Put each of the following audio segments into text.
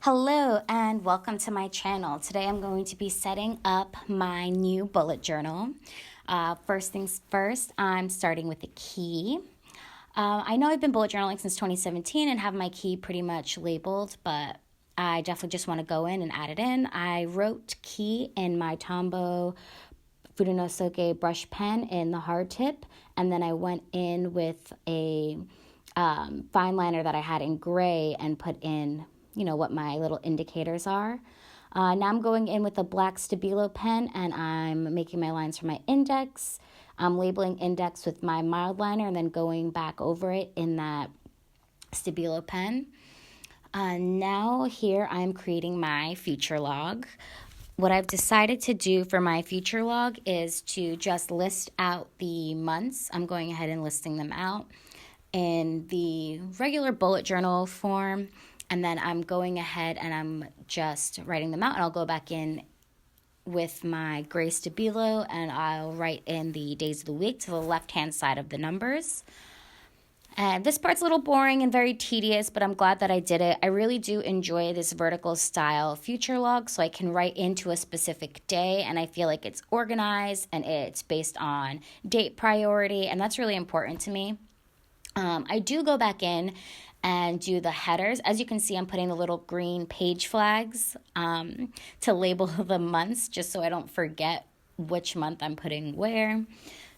Hello and welcome to my channel. Today I'm going to be setting up my new bullet journal. First things first, I'm starting with the key. I know I've been bullet journaling since 2017 and have my key pretty much labeled, but I definitely just want to go in and add it in. I wrote key in my Tombow Furunosuke brush pen in the hard tip, and then I went in with a fine liner that I had in gray and put in what my little indicators are. Now I'm going in with a black Stabilo pen and I'm making my lines for my index. I'm labeling index with my mild liner and then going back over it in that Stabilo pen. Now here I'm creating my feature log. What I've decided to do for my feature log is to just list out the months. I'm going ahead and listing them out in the regular bullet journal form. And then I'm going ahead and I'm just writing them out. And I'll go back in with my gray Stabilo and I'll write in the days of the week to the left-hand side of the numbers. And this part's a little boring and very tedious, but I'm glad that I did it. I really do enjoy this vertical style future log, so I can write into a specific day, and I feel like it's organized and it's based on date priority, and that's really important to me. I do go back in and do the headers. As you can see, I'm putting the little green page flags to label the months just so I don't forget which month I'm putting where.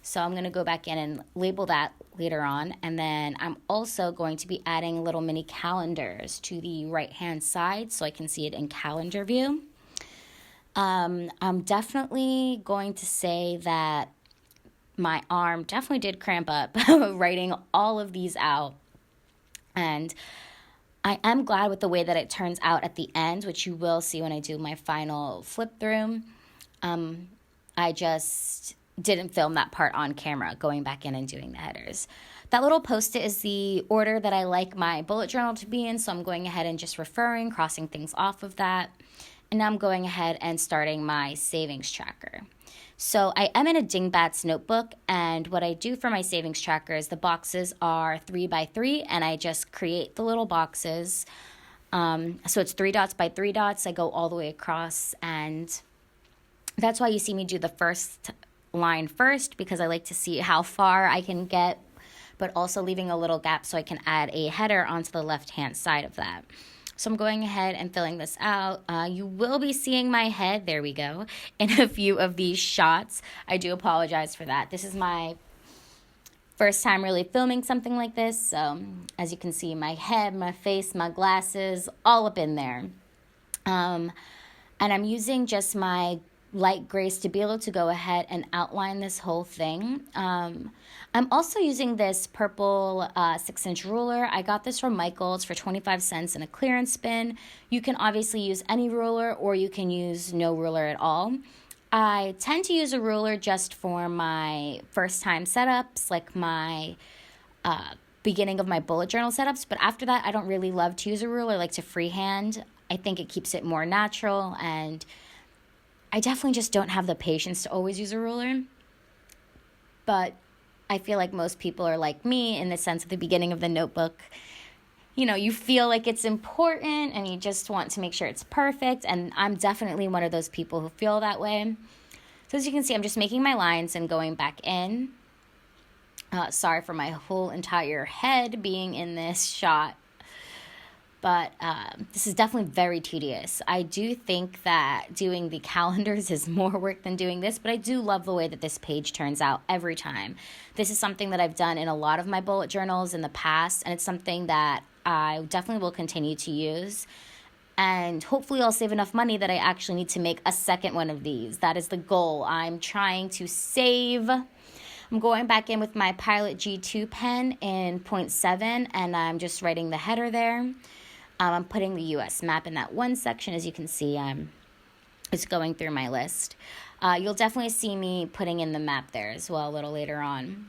So I'm going to go back in and label that later on. And then I'm also going to be adding little mini calendars to the right-hand side so I can see it in calendar view. I'm definitely going to say that my arm definitely did cramp up writing all of these out. And I am glad with the way that it turns out at the end, which you will see when I do my final flip through. I just didn't film that part on camera, going back in and doing the headers. That little post-it is the order that I like my bullet journal to be in, so I'm going ahead and just referring, crossing things off of that. And now I'm going ahead and starting my savings tracker. So I am in a Dingbats notebook, and what I do for my savings tracker is the boxes are 3 by 3, and I just create the little boxes. So it's 3 dots by 3 dots. I go all the way across, and that's why you see me do the first line first, because I like to see how far I can get, but also leaving a little gap so I can add a header onto the left-hand side of that. So I'm going ahead and filling this out. You will be seeing my head, there we go, in a few of these shots. I do apologize for that. This is my first time really filming something like this. So as you can see, my head, my face, my glasses, all up in there. And I'm using just my light gray Stabilo to go ahead and outline this whole thing. I'm also using this purple 6-inch ruler. I got this from Michael's for 25 cents in a clearance bin. You can obviously use any ruler, or you can use no ruler at all. I tend to use a ruler just for my first time setups, like my beginning of my bullet journal setups, but after that I don't really love to use a ruler. I like to freehand. I think it keeps it more natural, and I definitely just don't have the patience to always use a ruler. But I feel like most people are like me in the sense at the beginning of the notebook. You feel like it's important and you just want to make sure it's perfect. And I'm definitely one of those people who feel that way. So as you can see, I'm just making my lines and going back in. Sorry for my whole entire head being in this shot. But this is definitely very tedious. I do think that doing the calendars is more work than doing this, but I do love the way that this page turns out every time. This is something that I've done in a lot of my bullet journals in the past, and it's something that I definitely will continue to use. And hopefully I'll save enough money that I actually need to make a second one of these. That is the goal. I'm trying to save. I'm going back in with my Pilot G2 pen in 0.7, and I'm just writing the header there. I'm putting the U.S. map in that one section. As you can see, I'm just going through my list. You'll definitely see me putting in the map there as well a little later on.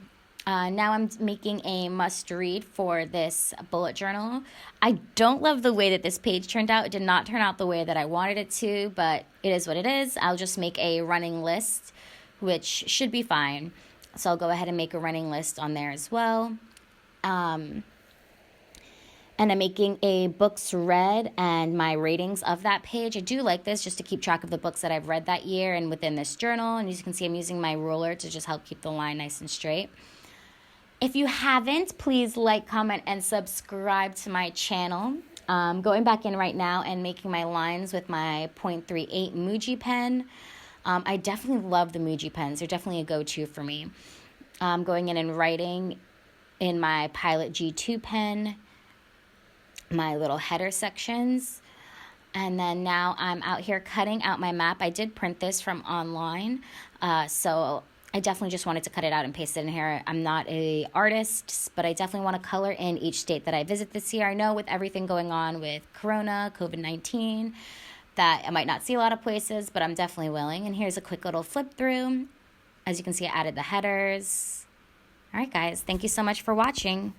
Now I'm making a must-read for this bullet journal. I don't love the way that this page turned out. It did not turn out the way that I wanted it to, but it is what it is. I'll just make a running list, which should be fine. So I'll go ahead and make a running list on there as well. and I'm making a books read and my ratings of that page. I do like this just to keep track of the books that I've read that year and within this journal. And as you can see, I'm using my ruler to just help keep the line nice and straight. If you haven't, please like, comment, and subscribe to my channel. Going back in right now and making my lines with my .38 Muji pen. I definitely love the Muji pens. They're definitely a go-to for me. Going in and writing in my Pilot G2 pen, my little header sections. And then now I'm out here cutting out my map. I did print this from online, so I definitely just wanted to cut it out and paste it in here. I'm not an artist, but I definitely want to color in each state that I visit this year. I know with everything going on with Corona, COVID-19, that I might not see a lot of places, but I'm definitely willing. And here's a quick little flip through. As you can see, I added the headers. All right, guys, thank you so much for watching.